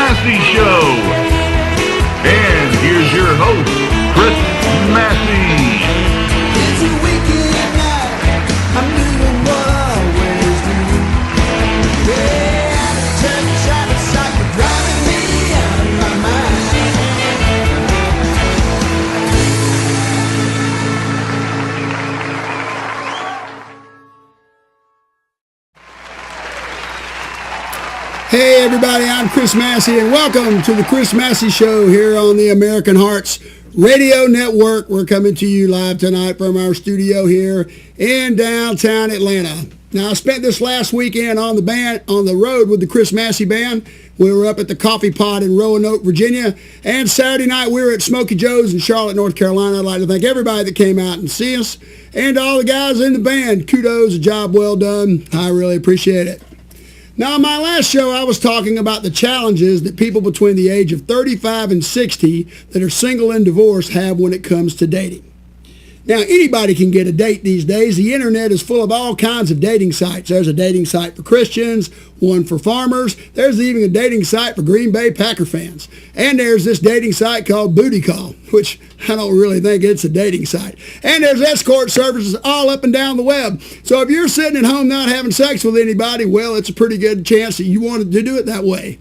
Massey Show. And here's your host, Chris Massey. It's a weekend night, I'm doing what I always do. Yeah, I'm a turkey traffic sight, you're driving me out of my mind. Hey everybody, I'm Chris Massey and welcome to the Chris Massey Show here on the American Hearts Radio Network. We're coming to you live tonight from our studio here in downtown Atlanta. Now, I spent this last weekend on the road with the Chris Massey Band. We were up at the Coffee Pot in Roanoke, Virginia, and Saturday night we were at Smokey Joe's in Charlotte, North Carolina. I'd like to thank everybody that came out and see us, and all the guys in the band. Kudos, a job well done. I really appreciate it. Now, on my last show, I was talking about the challenges that people between the age of 35 and 60 that are single and divorced have when it comes to dating. Now, anybody can get a date these days. The internet is full of all kinds of dating sites. There's a dating site for Christians, one for farmers. There's even a dating site for Green Bay Packer fans. And there's this dating site called Booty Call, which I don't really think it's a dating site. And there's escort services all up and down the web. So if you're sitting at home not having sex with anybody, well, it's a pretty good chance that you wanted to do it that way.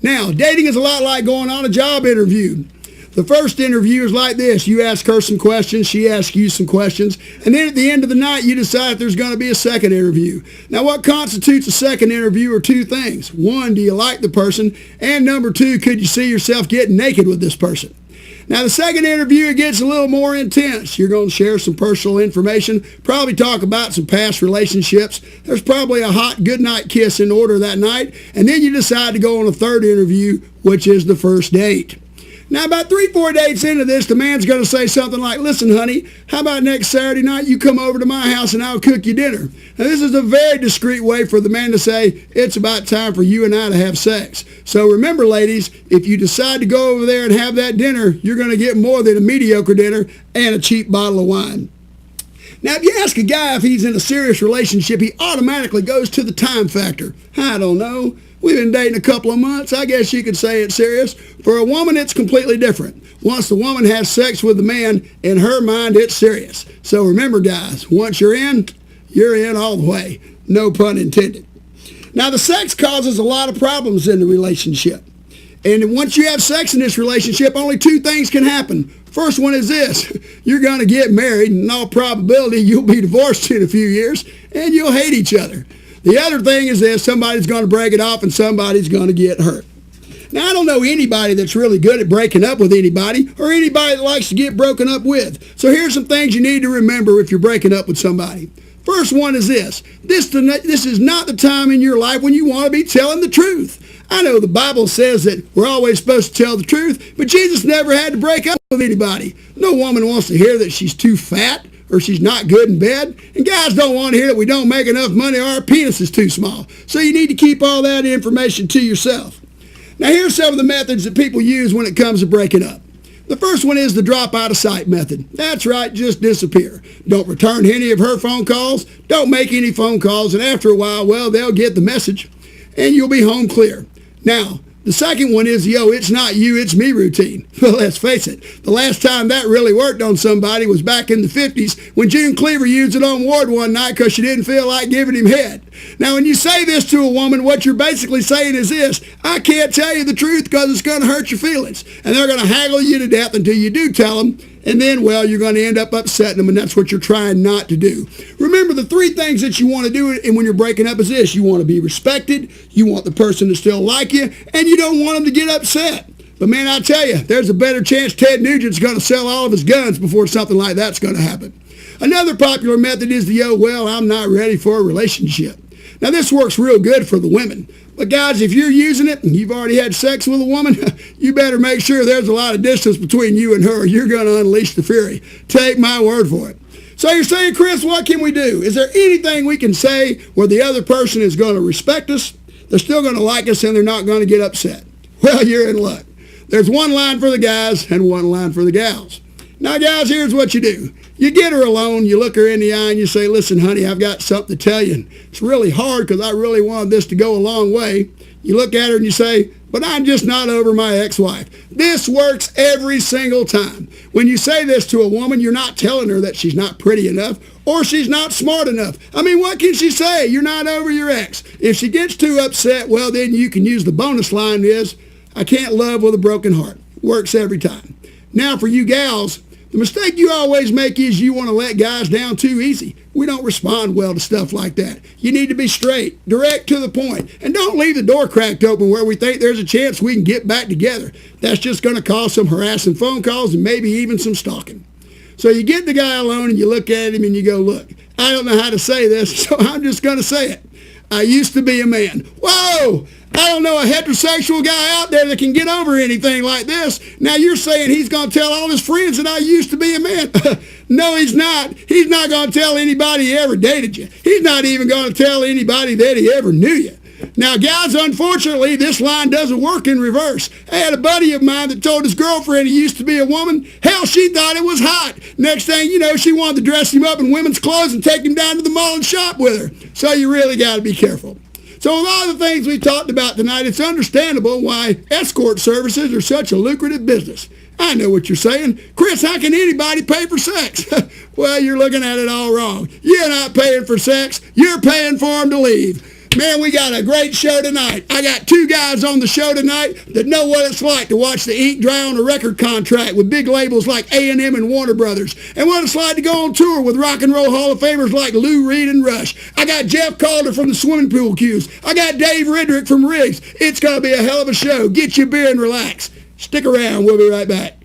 Now, dating is a lot like going on a job interview. The first interview is like this. You ask her some questions, she asks you some questions, and then at the end of the night, you decide if there's going to be a second interview. Now, what constitutes a second interview are two things. One, do you like the person? And number two, could you see yourself getting naked with this person? Now, the second interview, it gets a little more intense. You're going to share some personal information, probably talk about some past relationships. There's probably a hot goodnight kiss in order that night, and then you decide to go on a third interview, which is the first date. Now, about 3-4 dates into this, the man's going to say something like, listen, honey, how about next Saturday night you come over to my house and I'll cook you dinner? Now, this is a very discreet way for the man to say, it's about time for you and I to have sex. So remember, ladies, if you decide to go over there and have that dinner, you're going to get more than a mediocre dinner and a cheap bottle of wine. Now, if you ask a guy if he's in a serious relationship, he automatically goes to the time factor. I don't know. We've been dating a couple of months. I guess you could say it's serious. For a woman, it's completely different. Once the woman has sex with the man, in her mind, it's serious. So remember, guys, once you're in all the way. No pun intended. Now, the sex causes a lot of problems in the relationship. And once you have sex in this relationship, only two things can happen. First one is this. You're going to get married, and in all probability, you'll be divorced in a few years, and you'll hate each other. The other thing is this, somebody's going to break it off and somebody's going to get hurt. Now, I don't know anybody that's really good at breaking up with anybody or anybody that likes to get broken up with. So here's some things you need to remember if you're breaking up with somebody. First one is this. This is not the time in your life when you want to be telling the truth. I know the Bible says that we're always supposed to tell the truth, but Jesus never had to break up with anybody. No woman wants to hear that she's too fat or she's not good in bed. And guys don't want to hear that we don't make enough money or our penis is too small. So you need to keep all that information to yourself. Now, here's some of the methods that people use when it comes to breaking up. The first one is the drop out of sight method. That's right, just disappear. Don't return any of her phone calls. Don't make any phone calls. And after a while, well, they'll get the message and you'll be home clear. Now, the second one is, it's not you, it's me routine. Well, let's face it, the last time that really worked on somebody was back in the 50s when June Cleaver used it on Ward one night because she didn't feel like giving him head. Now, when you say this to a woman, what you're basically saying is this: I can't tell you the truth because it's going to hurt your feelings. And they're going to haggle you to death until you do tell them. And then, well, you're going to end up upsetting them, and that's what you're trying not to do. Remember, the three things that you want to do and when you're breaking up is this. You want to be respected, you want the person to still like you, and you don't want them to get upset. But man, I tell you, there's a better chance Ted Nugent's going to sell all of his guns before something like that's going to happen. Another popular method is the, I'm not ready for a relationship. Now, this works real good for the women. But guys, if you're using it and you've already had sex with a woman, you better make sure there's a lot of distance between you and her. You're going to unleash the fury. Take my word for it. So you're saying, Chris, what can we do? Is there anything we can say where the other person is going to respect us, they're still going to like us, and they're not going to get upset? Well, you're in luck. There's one line for the guys and one line for the gals. Now, guys, here's what you do. You get her alone, you look her in the eye, and you say, listen, honey, I've got something to tell you. It's really hard because I really wanted this to go a long way. You look at her and you say, but I'm just not over my ex-wife. This works every single time. When you say this to a woman, you're not telling her that she's not pretty enough or she's not smart enough. I mean, what can she say? You're not over your ex. If she gets too upset, well, then you can use the bonus line is, I can't love with a broken heart. Works every time. Now, for you gals, the mistake you always make is you want to let guys down too easy. We don't respond well to stuff like that. You need to be straight, direct to the point, and don't leave the door cracked open where we think there's a chance we can get back together. That's just going to cause some harassing phone calls and maybe even some stalking. So you get the guy alone and you look at him and you go, look, I don't know how to say this, so I'm just going to say it. I used to be a man. Whoa! I don't know a heterosexual guy out there that can get over anything like this. Now you're saying he's going to tell all his friends that I used to be a man. No, he's not. He's not going to tell anybody he ever dated you. He's not even going to tell anybody that he ever knew you. Now, guys, unfortunately, this line doesn't work in reverse. I had a buddy of mine that told his girlfriend he used to be a woman. Hell, she thought it was hot. Next thing you know, she wanted to dress him up in women's clothes and take him down to the mall and shop with her. So you really got to be careful. So with all the things we talked about tonight, it's understandable why escort services are such a lucrative business. I know what you're saying. Chris, how can anybody pay for sex? Well, you're looking at it all wrong. You're not paying for sex. You're paying for them to leave. Man, we got a great show tonight. I got two guys on the show tonight that know what it's like to watch the ink dry on a record contract with big labels like A&M and Warner Brothers, and what it's like to go on tour with rock and roll Hall of Famers like Lou Reed and Rush. I got Jeff Calder from the Swimming Pool Cues. I got Dave Redrick from Riggs. It's going to be a hell of a show. Get your beer and relax. Stick around. We'll be right back.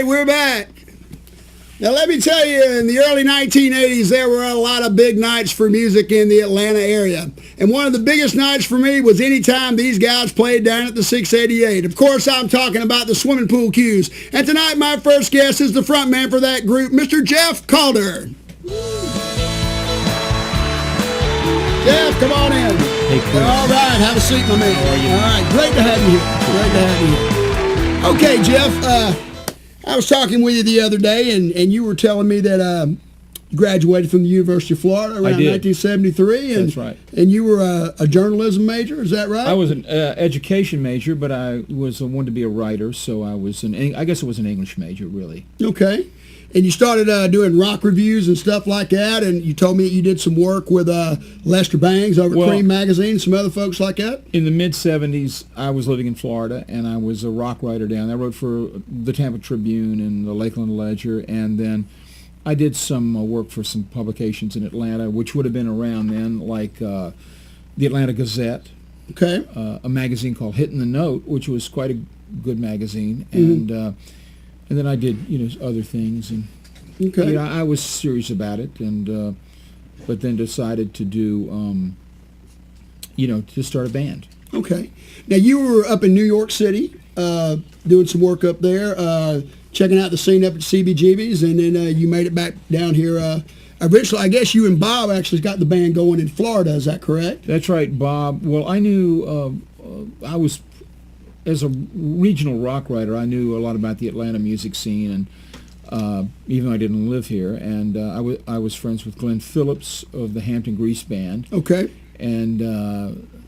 We're back. Now, let me tell you, in the early 1980s, there were a lot of big nights for music in the Atlanta area. And one of the biggest nights for me was any time these guys played down at the 688. Of course, I'm talking about the Swimming Pool Cues. And tonight, my first guest is the front man for that group, Mr. Jeff Calder. Jeff, come on in. Hey, Chris. All right, have a seat, my man. How are you? All right, great to have you here. Great to have you here. Okay, Jeff, I was talking with you the other day, and you were telling me that you graduated from the University of Florida around 1973. And, that's right. And you were a journalism major, is that right? I was an education major, but I wanted to be a writer, so I guess it was an English major, really. Okay. And you started doing rock reviews and stuff like that, and you told me you did some work with Lester Bangs over at Cream Magazine and some other folks like that? In the mid-'70s, I was living in Florida, and I was a rock writer down there. I wrote for the Tampa Tribune and the Lakeland Ledger, and then I did some work for some publications in Atlanta, which would have been around then, like the Atlanta Gazette, okay, a magazine called Hitting the Note, which was quite a good magazine, mm-hmm. And then I did, other things. And Okay. I was serious about it, and but then decided to do, to start a band. Okay. Now, you were up in New York City doing some work up there, checking out the scene up at CBGB's, and then you made it back down here. Originally, I guess you and Bob actually got the band going in Florida. Is that correct? That's right, Bob. Well, I knew I was, as a regional rock writer, I knew a lot about the Atlanta music scene, and even though I didn't live here, and I was friends with Glenn Phillips of the Hampton Grease Band. Okay. And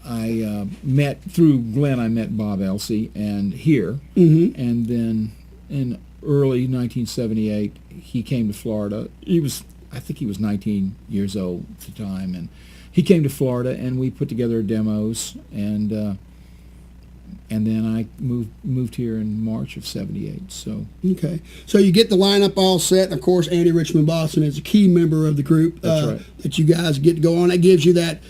I met, through Glenn, I met Bob Elsey and here, and then in early 1978, he came to Florida. I think he was 19 years old at the time, and he came to Florida, and we put together demos, and then I moved here in March of '78. So okay, so you get the lineup all set, and of course, Andy Richmond Boston is a key member of the group. That's right. That you guys get to go on. That gives you that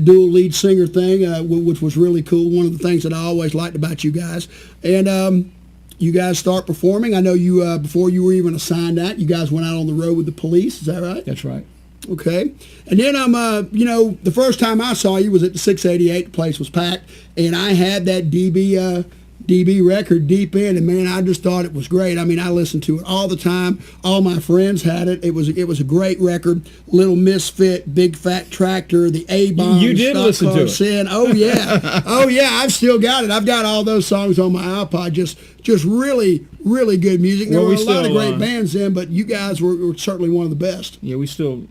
dual lead singer thing, which was really cool. One of the things that I always liked about you guys, and you guys start performing. I know you before you were even assigned that, you guys went out on the road with the Police. Is that right? that's right. Okay. And then the first time I saw you was at the 688. The place was packed, and I had that DB record deep in, and man, I just thought it was great. I mean, I listened to it all the time. All my friends had it. It was a great record. Little Misfit, Big Fat Tractor, the A-Bomb. You did Stock listen Car to it. Sin. Oh yeah, oh yeah. I've still got it. I've got all those songs on my iPod. Just really, really good music. There Well, were we a lot of still, great bands then, but you guys were certainly one of the best. Yeah, we still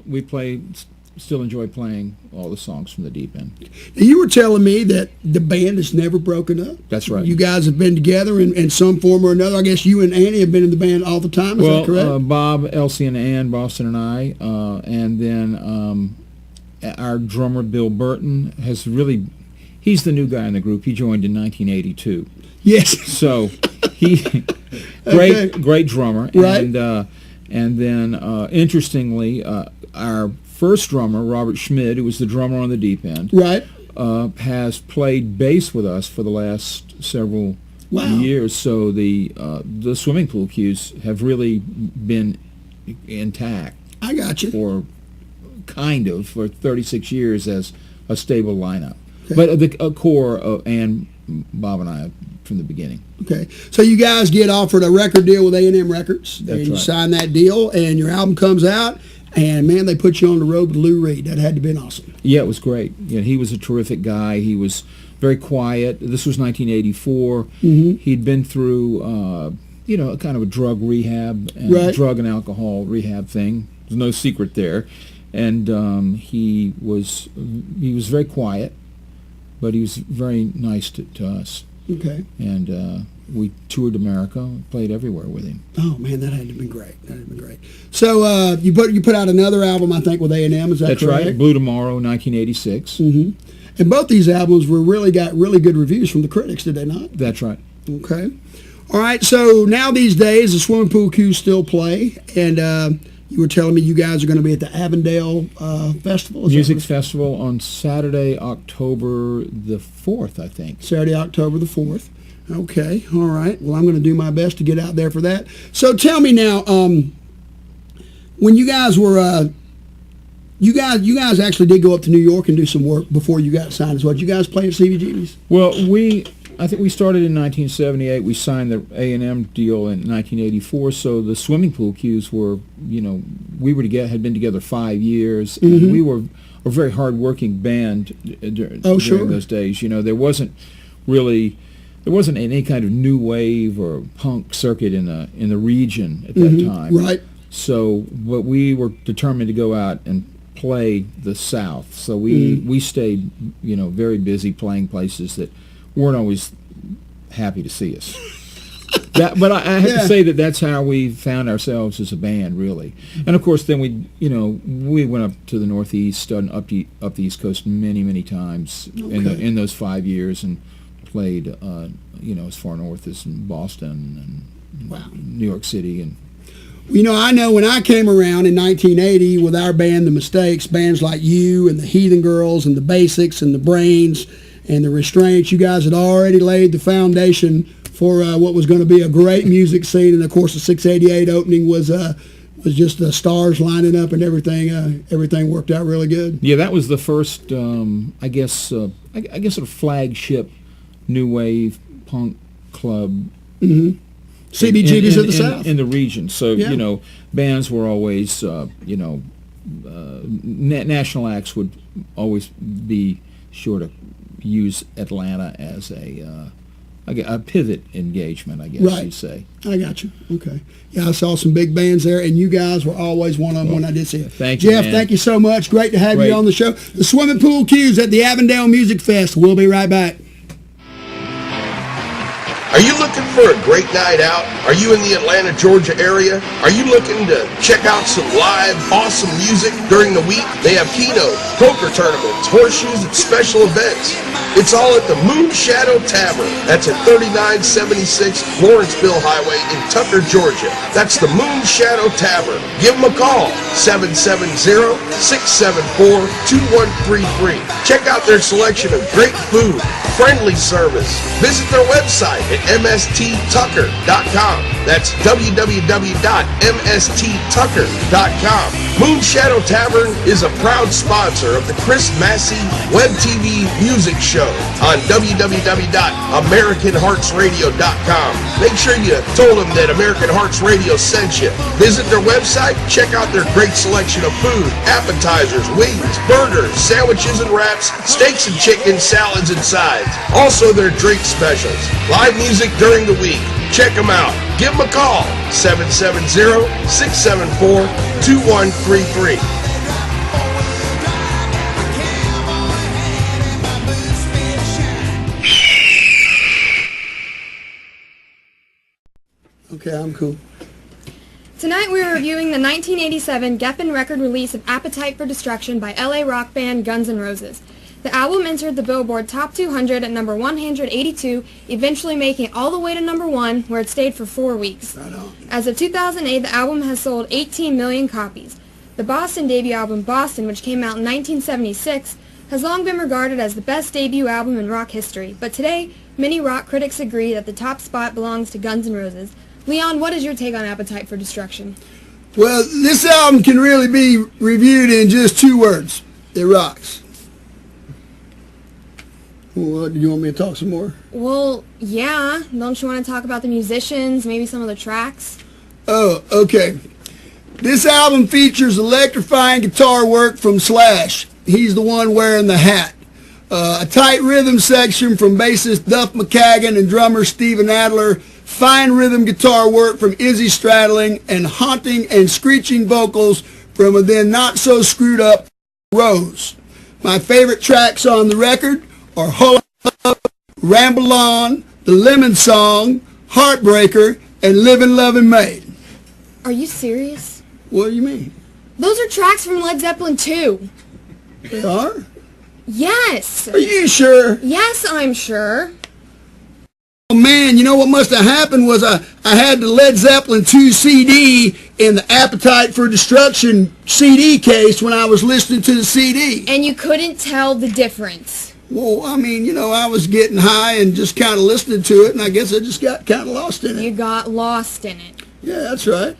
enjoy playing all the songs from the deep end. You were telling me that the band has never broken up. That's right. You guys have been together in some form or another. I guess you and Annie have been in the band all the time. Is that correct? Bob, Elsie, and Ann, Boston, and I, and then our drummer Bill Burton he's the new guy in the group. He joined in 1982. Yes. So he great drummer. Right. And then interestingly, our first drummer, Robert Schmid, who was the drummer on the deep end, Right. has played bass with us for the last several Wow. years. So the swimming pool cues have really been intact I got you. for 36 years as a stable lineup. But the core of Ann, Bob, and I from the beginning. Okay. So you guys get offered a record deal with A&M Records. That's and you right. sign that deal, and your album comes out, and man, they put you on the road with Lou Reed. That had to have been awesome. Yeah, it was great. Yeah, he was a terrific guy. He was very quiet. This was 1984. He'd been through, kind of a drug rehab, and Right. drug and alcohol rehab thing. There's no secret there. And he was very quiet, but he was very nice to us. Okay. And we toured America, played everywhere with him. Oh man, that had to have been great. That had to have been great. So you put out another album, I think, with A&M. Is that That's correct? right. Blue Tomorrow, 1986. And both these albums got really good reviews from the critics, did they not? That's right. Okay. All right. So now these days, the swimming pool cues still play, and you were telling me you guys are going to be at the Avondale Festival. Is that Music right? Festival on Saturday, October the 4th, I think. Saturday, October the 4th. Okay. All right. Well, I'm going to do my best to get out there for that. So tell me now, when you guys were, you guys actually did go up to New York and do some work before you got signed as well. Did you guys play at CBGB's? Well, I think we started in 1978. We signed the A&M deal in 1984. So the swimming pool cues were, had been together 5 years. And we were a very hard-working band during those days. There wasn't any kind of new wave or punk circuit in the region at that time. Right. So, but we were determined to go out and play the South. So we stayed, very busy playing places that weren't always happy to see us. But I have to say that's how we found ourselves as a band, really. And of course, then we went up to the Northeast and up the East Coast many, many times in those 5 years and played, as far north as in Boston and New York City and. I know when I came around in 1980 with our band, The Mistakes, bands like you and the Heathen Girls and the Basics and the Brains and the Restraints, you guys had already laid the foundation for what was going to be a great music scene. And of course, the 688 opening was Was just the stars lining up and everything. Everything worked out really good. Yeah, that was the first, I guess, sort of flagship new wave punk club. CBGB's of the South in the region. So Yeah. bands were always, national acts would always be sure to use Atlanta as a pivot engagement, I guess Right. you'd say. I got you. Okay. Yeah, I saw some big bands there, and you guys were always one of them when I did see it. Thank you, Jeff, man. thank you so much. Great to have Great. you on the show. The Swimming Pool Cues at the Avondale Music Fest. We'll be right back. Are you looking for a great night out? Are you in the Atlanta, Georgia area? Are you looking to check out some live, awesome music during the week? They have keynote, poker tournaments, horseshoes, and special events. It's all at the Moon Shadow Tavern. That's at 3976 Lawrenceville Highway in Tucker, Georgia. That's the Moon Shadow Tavern. Give them a call, 770-674-2133. Check out their selection of great food, friendly service. Visit their website at msttucker.com. That's www.msttucker.com. Moon Shadow Tavern is a proud sponsor of the Chris Massey Web TV music show on www.americanheartsradio.com. Make sure you told them that American Hearts Radio sent you. Visit their website, check out their great selection of food, appetizers, wings, burgers, sandwiches and wraps, steaks and chicken, salads and sides. Also their drink specials. Live music during the week. Check them out. Give them a call, 770-674-2133. Okay, I'm cool. Tonight we are reviewing the 1987 Geffen record release of Appetite for Destruction by LA rock band Guns N' Roses. The album entered the Billboard Top 200 at number 182, eventually making it all the way to number 1, where it stayed for 4 weeks. Right on. As of 2008, the album has sold 18 million copies. The Boston debut album Boston, which came out in 1976, has long been regarded as the best debut album in rock history, but today, many rock critics agree that the top spot belongs to Guns N' Roses. Leon, what is your take on Appetite for Destruction? Well, this album can really be reviewed in just 2 words. It rocks. Well, do you want me to talk some more? Well, yeah. Don't you want to talk about the musicians, maybe some of the tracks? Oh, okay. This album features electrifying guitar work from Slash. He's the one wearing the hat. A tight rhythm section from bassist Duff McKagan and drummer Steven Adler. Fine rhythm guitar work from Izzy Stradling, and haunting and screeching vocals from a then not so screwed up Rose. My favorite tracks on the record are Hull Up, Ramble On, The Lemon Song, Heartbreaker, and Livin' Lovin' Maid. Are you serious? What do you mean? Those are tracks from Led Zeppelin 2. They are? Yes. Are you sure? Yes, I'm sure. Oh man, you know what must have happened was I had the Led Zeppelin 2 CD in the Appetite for Destruction CD case when I was listening to the CD. And you couldn't tell the difference. Well, I mean, you know, I was getting high and just kind of listening to it, and I guess I just got kind of lost in You it. got lost in it. Yeah, that's right.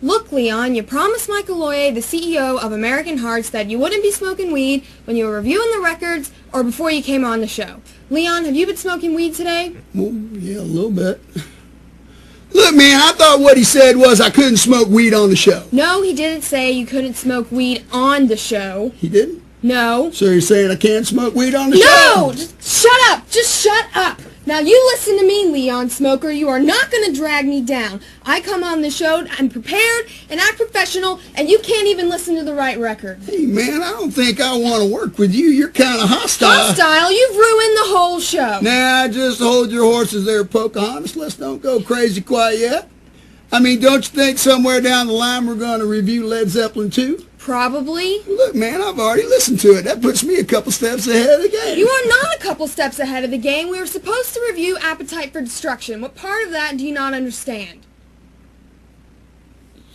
Look, Leon, you promised Michael Loye, the CEO of American Hearts, that you wouldn't be smoking weed when you were reviewing the records or before you came on the show. Leon, have you been smoking weed today? Well, yeah, a little bit. Look, man, I thought what he said was I couldn't smoke weed on the show. No, he didn't say you couldn't smoke weed on the show. He didn't? No. So you're saying I can't smoke weed on the show? No! Just shut up! Just shut up! Now you listen to me, Leon Smoker. You are not going to drag me down. I come on the show, I'm prepared and I'm professional, and you can't even listen to the right record. Hey, man, I don't think I want to work with you. You're kind of hostile. Hostile? You've ruined the whole show. Nah, just hold your horses there, Pocahontas. Let's don't go crazy quite yet. I mean, don't you think somewhere down the line we're going to review Led Zeppelin 2? Probably. Look, man, I've already listened to it. That puts me a couple steps ahead of the game. You are not a couple steps ahead of the game. We were supposed to review Appetite for Destruction. What part of that do you not understand?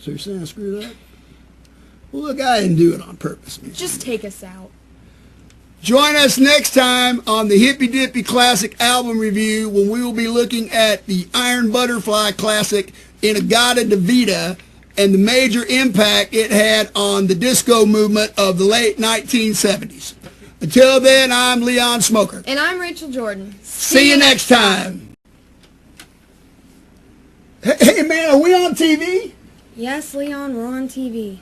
So you're saying I screwed up? Well, look, I didn't do it on purpose, man. Just take us out. Join us next time on the Hippy Dippy Classic Album Review when we will be looking at the Iron Butterfly Classic Inagata de Vida and the major impact it had on the disco movement of the late 1970s. Until then, I'm Leon Smoker. And I'm Rachel Jordan. See you next time. Hey, man, are we on TV? Yes, Leon, we're on TV.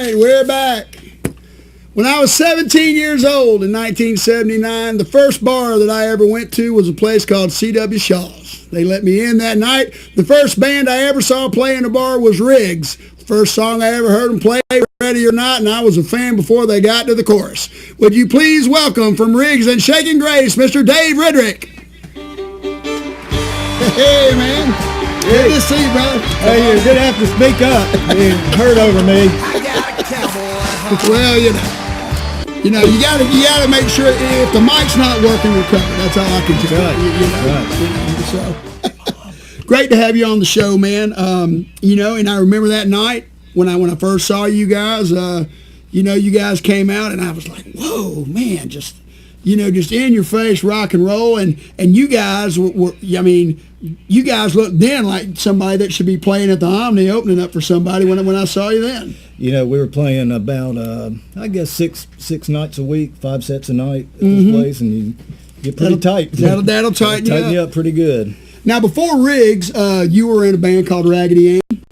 We're back. When I was 17 years old in 1979, the first bar that I ever went to was a place called C.W. Shaw's. They let me in that night. The first band I ever saw play in the bar was Riggs. The first song I ever heard them play, Ready or Not, and I was a fan before they got to the chorus. Would you please welcome from Riggs and Shaking Grace, Mr. Dave Ridrick. Hey, man. Good to see you, brother. Hey, you're going to have to speak up. You heard over me. Well, you know, you gotta make sure if the mic's not working, we're covered. That's all I can tell you. So, great to have you on the show, man. You know, and I remember that night when I first saw you guys. You know, you guys came out, and I was like, whoa, man, just in your face rock and roll, and you guys were I mean, you guys looked then like somebody that should be playing at the Omni, opening up for somebody when I saw you then. You know, we were playing about, I guess, six nights a week, 5 sets a night at this place, and you get pretty tight. That'll tighten you up pretty good. Now, before Riggs, you were in a band called Raggedy Ann,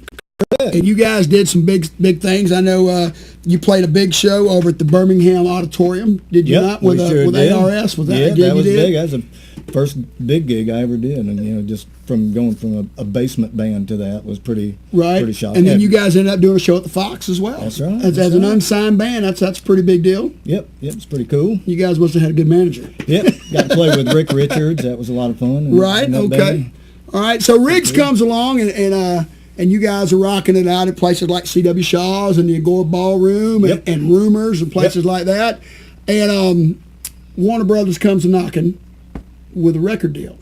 and you guys did some big things. I know you played a big show over at the Birmingham Auditorium. Did you not? With ARS? Was that a gig that was you did? big. That was the first big gig I ever did, and you know, just from going from a basement band to that was pretty shocking. And then you guys ended up doing a show at the Fox as well. That's right. As an unsigned band, that's a pretty big deal. Yep, it's pretty cool. You guys must have had a good manager. Yep, got to play with Rick Richards. That was a lot of fun. Right. Okay. Band. All right. So Riggs comes along and you guys are rocking it out at places like C.W. Shaw's and the Agora Ballroom and Rumors and places like that. And Warner Brothers comes knocking with a record deal.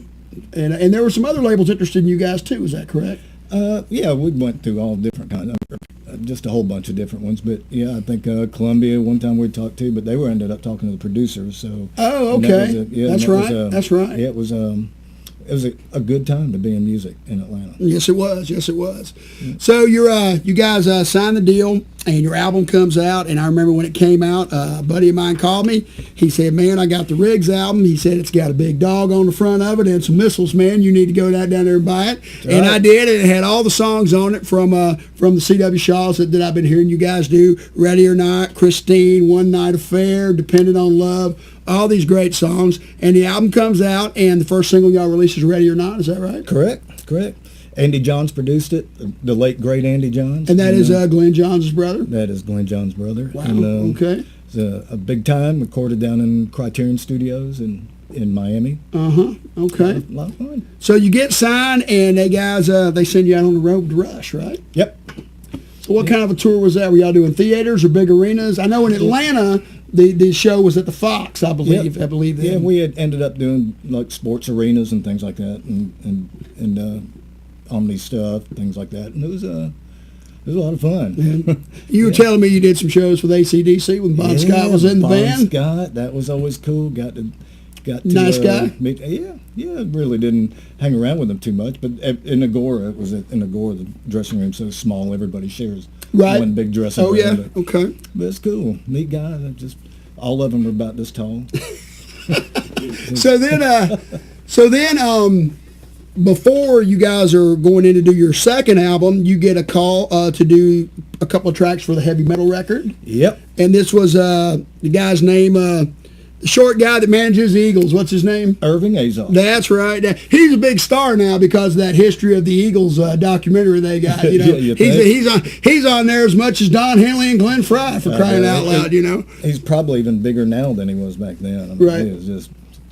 And there were some other labels interested in you guys too, is that correct? Yeah, we went through all different kinds of, just a whole bunch of different ones. But yeah, I think Columbia one time we talked to, but they ended up talking to the producers. So okay, that's right. That's right. Yeah, it was a good time to be in music in Atlanta. Yes, it was. Yes, it was. Yeah. So you guys signed the deal, and your album comes out. And I remember when it came out, a buddy of mine called me. He said, "Man, I got the Riggs album." He said, "It's got a big dog on the front of it and some missiles, man. You need to go down there and buy it." That's and right. I did. And it had all the songs on it from the C.W. Shaw's that I've been hearing you guys do. Ready or Not, Christine, One Night Affair, Dependent on Love. All these great songs, and the album comes out, and the first single y'all released is Ready or Not, is that right? Correct. Andy Johns produced it, the late, great Andy Johns. And that is Glenn Johns' brother? That is Glenn Johns' brother. Wow, and, okay. It's a big time, recorded down in Criterion Studios in Miami. Okay. A lot of fun. So you get signed, and they send you out on the road to Rush, right? Yep. So what kind of a tour was that? Were y'all doing theaters or big arenas? I know in Atlanta, the show was at the Fox, I believe. Yep. I believe that. Yeah, we had ended up doing like sports arenas and things like that, and Omni stuff, things like that, and it was a lot of fun. And you were telling me you did some shows with AC/DC when Bon Scott was in the band. Scott, that was always cool. Got to got to Nice guy? meet. Yeah, really didn't hang around with him too much. But in Agora, it was in Agora, the dressing room's so small, everybody shares Right. one big dressing room. Oh, yeah. But, Okay. but it's cool. Neat guy. Just all of them are about this tall. So then, before you guys are going in to do your second album, you get a call to do a couple of tracks for the heavy metal record. Yep. And this was the guy's name, the short guy that manages the Eagles. What's his name? Irving Azar. That's right. He's a big star now because of that History of the Eagles documentary they got. You know, Yeah, you think? he's on there as much as Don Henley and Glenn Fry, for crying out loud. You know. He's probably even bigger now than he was back then. I mean, Right. He was just,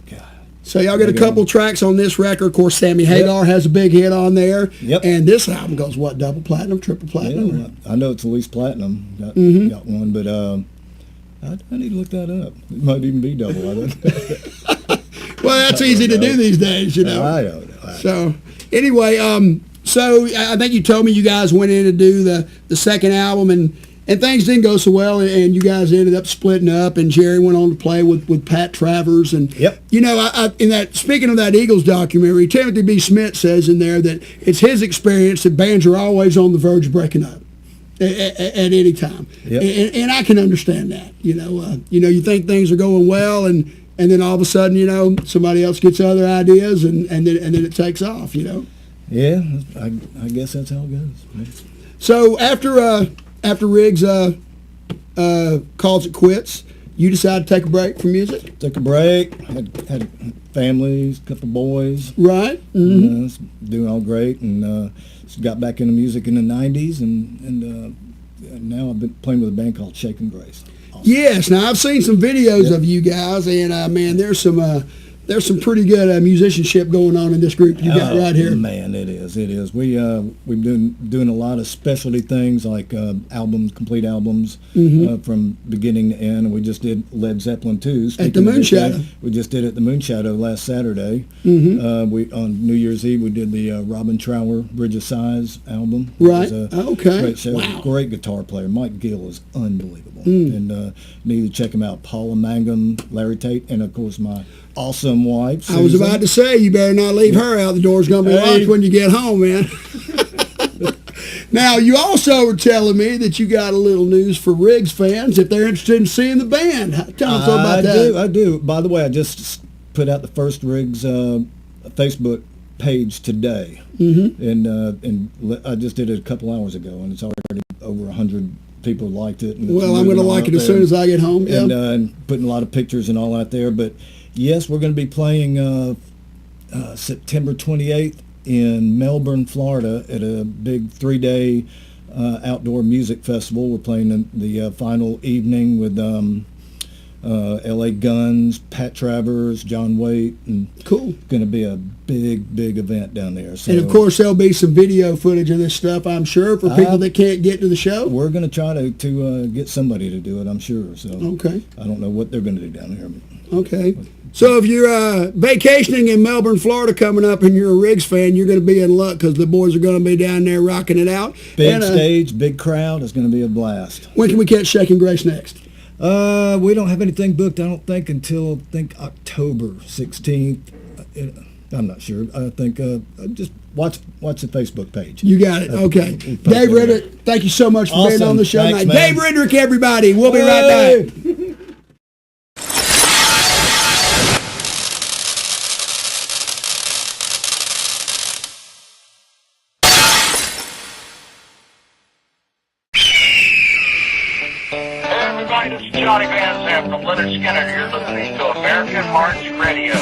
God. So y'all get a couple tracks on this record. Of course, Sammy Hagar has a big hit on there. Yep. And this album goes what? Double platinum, triple platinum? Yeah, I know it's at least platinum. Got one, but I need to look that up. It might even be double. I don't know. Well, that's easy to do these days, you know. I don't know. So anyway, so I think you told me you guys went in to do the second album, and things didn't go so well, and you guys ended up splitting up, and Jerry went on to play with Pat Travers, and Yep. you know, speaking of that Eagles documentary, Timothy B. Smith says in there that it's his experience that bands are always on the verge of breaking up at any time, Yep. and I can understand that. You know, you think things are going well, and then all of a sudden, you know, somebody else gets other ideas, and then it takes off. You know. Yeah, I guess that's how it goes. So after Riggs calls it quits, you decide to take a break from music, Took a break. Had families, couple boys. right? Mm-hmm. It's doing all great, and got back into music in the '90s, and now I've been playing with a band called Shake and Grace. Awesome. Yes. Now I've seen some videos of you guys, and man, there's some pretty good musicianship going on in this group you got right here. Man, it is. We've been doing a lot of specialty things like complete albums from beginning to end. And we just did Led Zeppelin 2. At the Moonshadow. We just did it at the Moonshadow last Saturday. We on New Year's Eve we did the Robin Trower Bridge of Sighs album. Right. It was a Okay. Great show. Wow. Great guitar player. Mike Gill is unbelievable. And need to check him out. Paula Mangum, Larry Tate, and of course my awesome wife, Susan. I was about to say, you better not leave her out. The door's going to be locked when you get home, man. Now, you also were telling me that you got a little news for Riggs fans if they're interested in seeing the band. Tell us all about that. I do. By the way, I just put out the first Riggs Facebook page today, and I just did it a couple hours ago, and it's already over 100 people liked it. And Well, I'm going to like it as soon as I get home. Yeah. And putting a lot of pictures and all out there. But yes, we're going to be playing September 28th in Melbourne, Florida, at a big 3-day outdoor music festival. We're playing the final evening with L.A. Guns, Pat Travers, John Waite, and Cool. going to be a big event down there. So And of course, there'll be some video footage of this stuff, I'm sure, for people that can't get to the show. we're going to try to get somebody to do it, I'm sure. So Okay. I don't know what they're going to do down there. But Okay. So if you're vacationing in Melbourne, Florida coming up and you're a Riggs fan, you're going to be in luck because the boys are going to be down there rocking it out. big And, stage, big crowd. It's going to be a blast. when can we catch Shake and Grace next? We don't have anything booked, I don't think, until October 16th. I'm not sure. I think just watch the Facebook page. You got it. Okay. we'll post Dave that Riddick, thank you so much for being Awesome. on the show Thanks, tonight. man. Dave Riddick, everybody. We'll be right Hey! back. Hey everybody, this is Johnny Van Zandt from Leonard Skinner. You're listening to American Hearts Radio.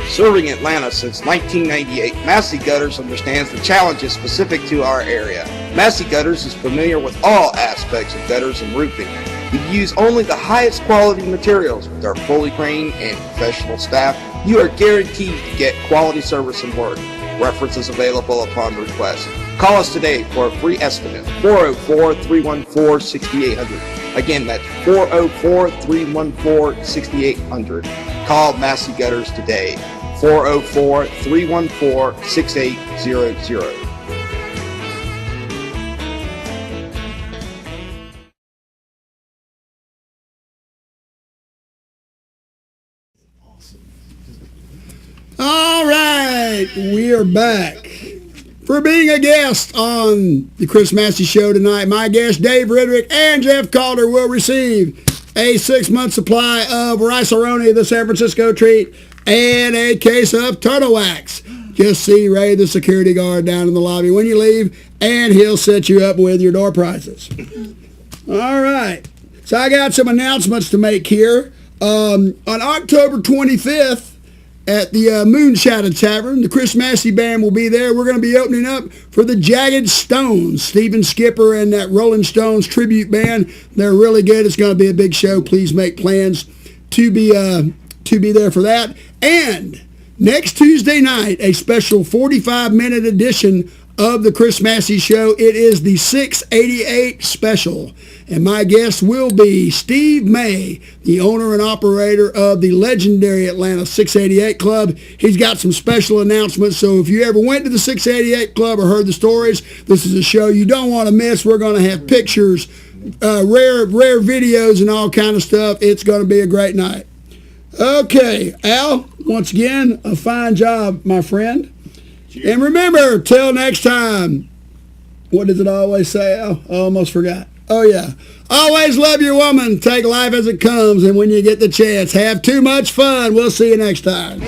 Serving Atlanta since 1998, Massey Gutters understands the challenges specific to our area. Massey Gutters is familiar with all aspects of gutters and roofing. We use only the highest quality materials. With our fully trained and professional staff, you are guaranteed to get quality service and work. References available upon request. Call us today for a free estimate, 404-314-6800. Again, that's 404-314-6800. Call Massey Gutters today, 404-314-6800. All right, we are back. For being a guest on the Chris Massey Show tonight, my guests Dave Ridrick and Jeff Calder will receive a 6-month supply of Rice-A-Roni, the San Francisco treat, and a case of turtle wax. Just see Ray, the security guard, down in the lobby when you leave, and he'll set you up with your door prizes. All right, so I got some announcements to make here. On October 25th, at the Moonshadow Tavern, the Chris Massey Band will be there. We're going to be opening up for the Jagged Stones, Stephen Skipper and that Rolling Stones tribute band. They're really good. It's going to be a big show. Please make plans to be there for that. And next Tuesday night, a special 45-minute edition of the Chris Massey Show. It is the 688 special. And my guest will be Steve May, the owner and operator of the legendary Atlanta 688 Club. He's got some special announcements, so if you ever went to the 688 Club or heard the stories, this is a show you don't want to miss. We're going to have pictures, rare videos, and all kind of stuff. It's going to be a great night. Okay, Al, once again, a fine job, my friend. And remember, till next time, what does it always say, Al? I almost forgot. Oh, yeah. Always love your woman. Take life as it comes. And when you get the chance, have too much fun. We'll see you next time.